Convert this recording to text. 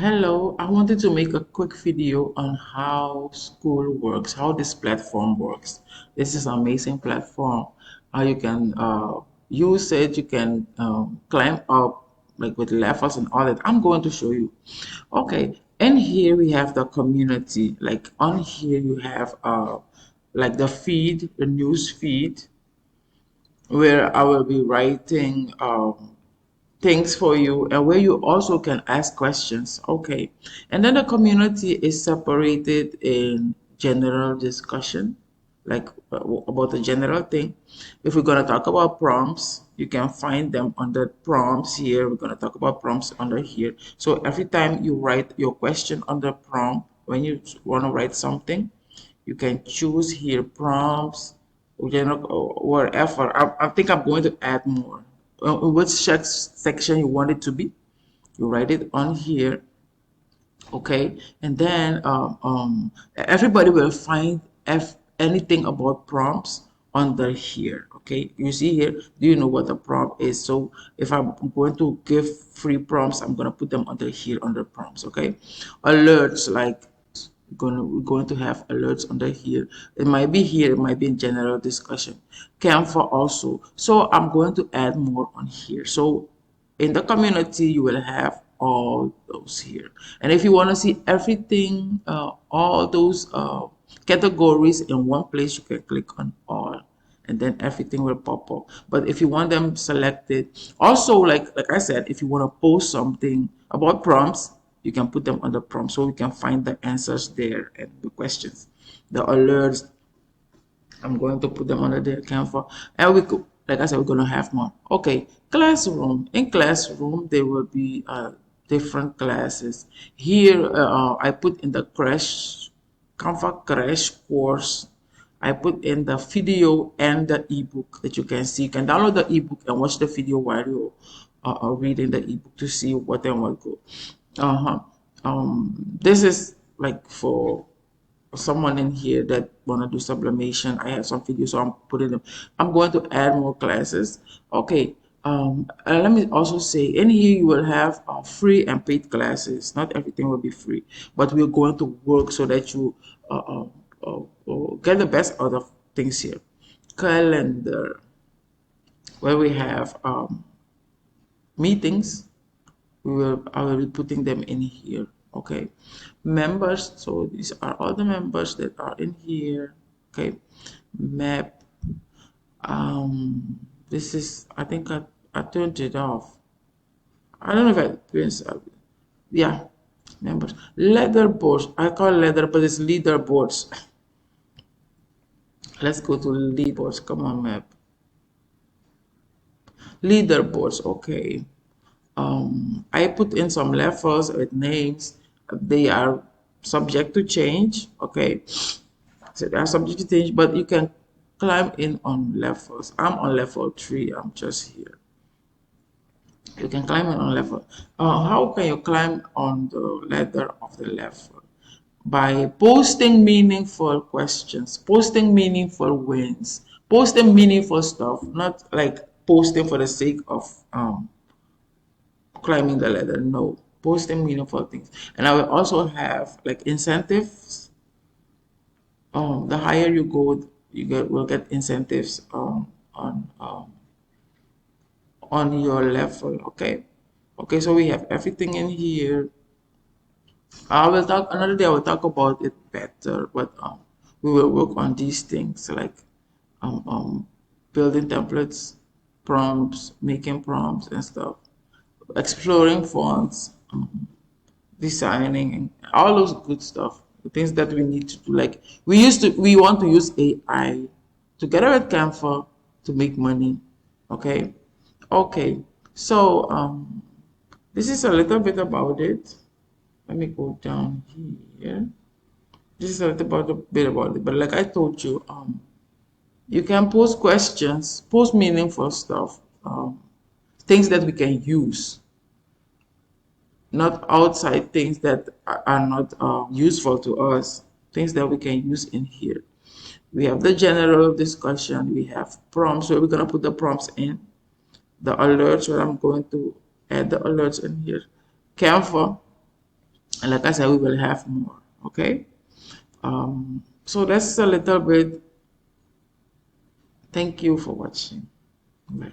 Hello, I wanted to make a quick video on how school works, how this platform works. This is an amazing platform. How you can use it, you can climb up like with levels and all that. I'm going to show you. Okay, and here we have the community. Like on here you have like the feed, the news feed, where I will be writing things for you and where you also can ask questions. Okay, and then the community is separated in general discussion, like about the general thing. If we're going to talk about prompts, you can find them under prompts here. We're going to talk about prompts under here. So every time you write your question under prompt, when you want to write something, you can choose here prompts, or wherever. I think I'm going to add more. Which section you want it to be, you write it on here. Okay, and then everybody will find anything about prompts under here. Okay, you see here, do you know what the prompt is? So if I'm going to give free prompts, I'm going to put them under here under prompts. Okay, alerts, like we're going to have alerts under here. It might be here, it might be in general discussion. Canva also. So I'm going to add more on here. So in the community, you will have all those here. And if you want to see everything, all those categories in one place, you can click on all, and then everything will pop up. But if you want them selected, also like I said, if you want to post something about prompts, you can put them on the prompt so we can find the answers there and the questions, the alerts. I'm going to put them under the Canva, and we could, like I said, we're gonna have more. Okay, classroom. In classroom, there will be different classes. Here, I put in the crash, Canva crash course. I put in the video and the ebook that you can see. You can download the ebook and watch the video while you are reading the ebook to see what and what go. Uh-huh. This is like for someone in here that wanna do sublimation. I have some videos, so I'm putting them. I'm going to add more classes. Okay. Let me also say, in here you will have free and paid classes. Not everything will be free, but we're going to work so that you get the best out of things here. Calendar, where we have meetings. I will be putting them in here. Okay, members, so these are all the members that are in here. Okay, map, this is, I think I turned it off. I don't know if I yeah, members, leaderboards. I call leather, but it's leaderboards. Let's go to leaderboards. Come on, map. Leaderboards. Okay, I put in some levels with names. They are subject to change. Okay, so they are subject to change, but you can climb in on levels. I'm on level 3. I'm just here. You can climb in on level. How can you climb on the ladder of the level? By posting meaningful questions, posting meaningful wins, posting meaningful stuff, not like posting for the sake of climbing the ladder. No, posting meaningful things. And I will also have like incentives. The higher you go, will get incentives on your level. Okay, okay. So we have everything in here. I will talk another day. I will talk about it better, but we will work on these things like um, um, building templates, prompts, making prompts and stuff, exploring fonts, designing, and all those good stuff. The things that we need to do. Like we want to use AI together with Canva to make money. Okay, okay. So this is a little bit about it. Let me go down here. This is a little bit about it. But like I told you, you can post questions, post meaningful stuff, things that we can use, not outside things that are not useful to us, things that we can use in here. We have the general discussion, we have prompts where we're going to put the prompts in, the alerts where I'm going to add the alerts in here. Canva, And like I said, we will have more. Okay. So that's a little bit. Thank you for watching. Bye.